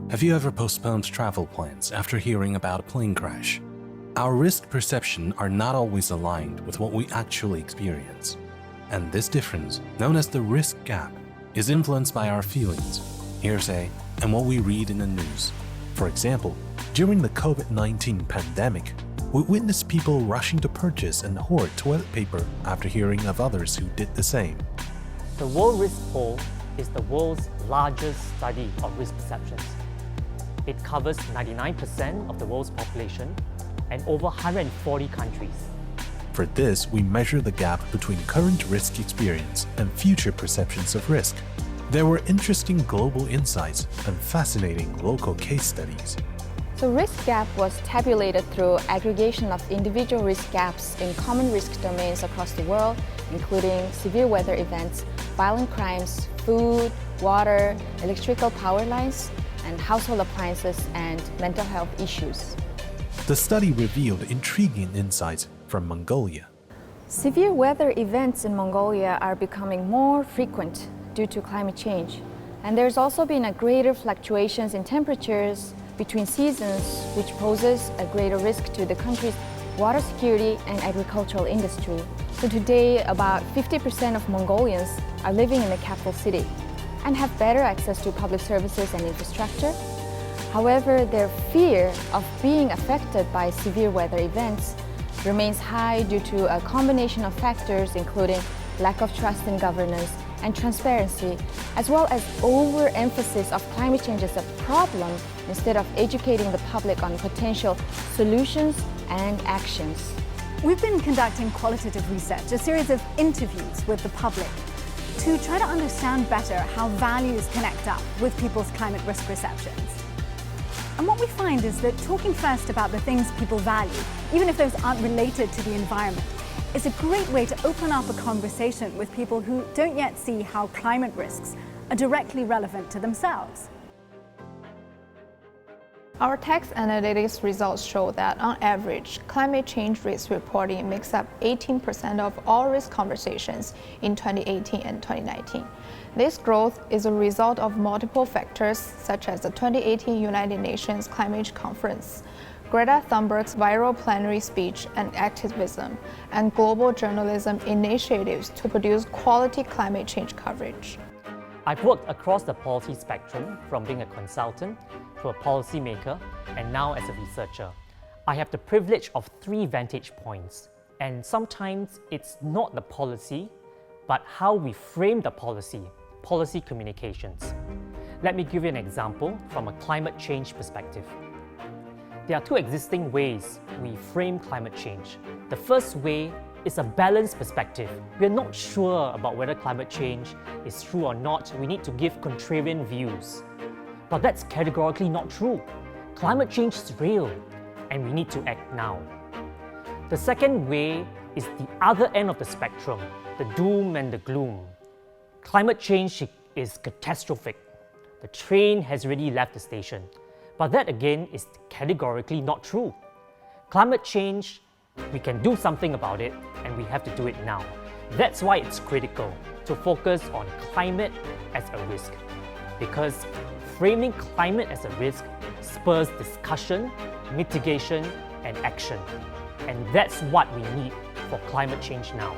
Have you ever postponed travel plans after hearing about a plane crash? Our risk perception are not always aligned with what we actually experience. And this difference, known as the risk gap, is influenced by our feelings, hearsay, and what we read in the news. For example, during the COVID-19 pandemic, we witnessed people rushing to purchase and hoard toilet paper after hearing of others who did the same. The World Risk Poll is the world's largest study of risk perceptions. It covers 99% of the world's population and over 140 countries. For this, we measure the gap between current risk experience and future perceptions of risk. There were interesting global insights and fascinating local case studies. The risk gap was tabulated through aggregation of individual risk gaps in common risk domains across the world, including severe weather events, violent crimes, food, water, electrical power lines, and household appliances and mental health issues. The study revealed intriguing insights from Mongolia. Severe weather events in Mongolia are becoming more frequent due to climate change. And there's also been a greater fluctuations in temperatures between seasons, which poses a greater risk to the country's water security and agricultural industry. So today, about 50% of Mongolians are living in the capital city and have better access to public services and infrastructure. However, their fear of being affected by severe weather events remains high due to a combination of factors including lack of trust in governance and transparency, as well as overemphasis of climate change as a problem instead of educating the public on potential solutions and actions. We've been conducting qualitative research, a series of interviews with the public, to try to understand better how values connect up with people's climate risk perceptions. And what we find is that talking first about the things people value, even if those aren't related to the environment, is a great way to open up a conversation with people who don't yet see how climate risks are directly relevant to themselves. Our text analytics results show that, on average, climate change risk reporting makes up 18% of all risk conversations in 2018 and 2019. This growth is a result of multiple factors, such as the 2018 United Nations Climate Conference, Greta Thunberg's viral plenary speech and activism, and global journalism initiatives to produce quality climate change coverage. I've worked across the policy spectrum, from being a consultant to a policymaker, and now as a researcher. I have the privilege of 3 vantage points, and sometimes it's not the policy, but how we frame the policy communications. Let me give you an example from a climate change perspective. There are 2 existing ways we frame climate change. The first way is a balanced perspective. We're not sure about whether climate change is true or not. We need to give contrarian views. But that's categorically not true. Climate change is real, and we need to act now. The second way is the other end of the spectrum, the doom and the gloom. Climate change is catastrophic. The train has already left the station. But that again is categorically not true. Climate change, we can do something about it, and we have to do it now. That's why it's critical to focus on climate as a risk, because framing climate as a risk spurs discussion, mitigation, and action. And that's what we need for climate change now.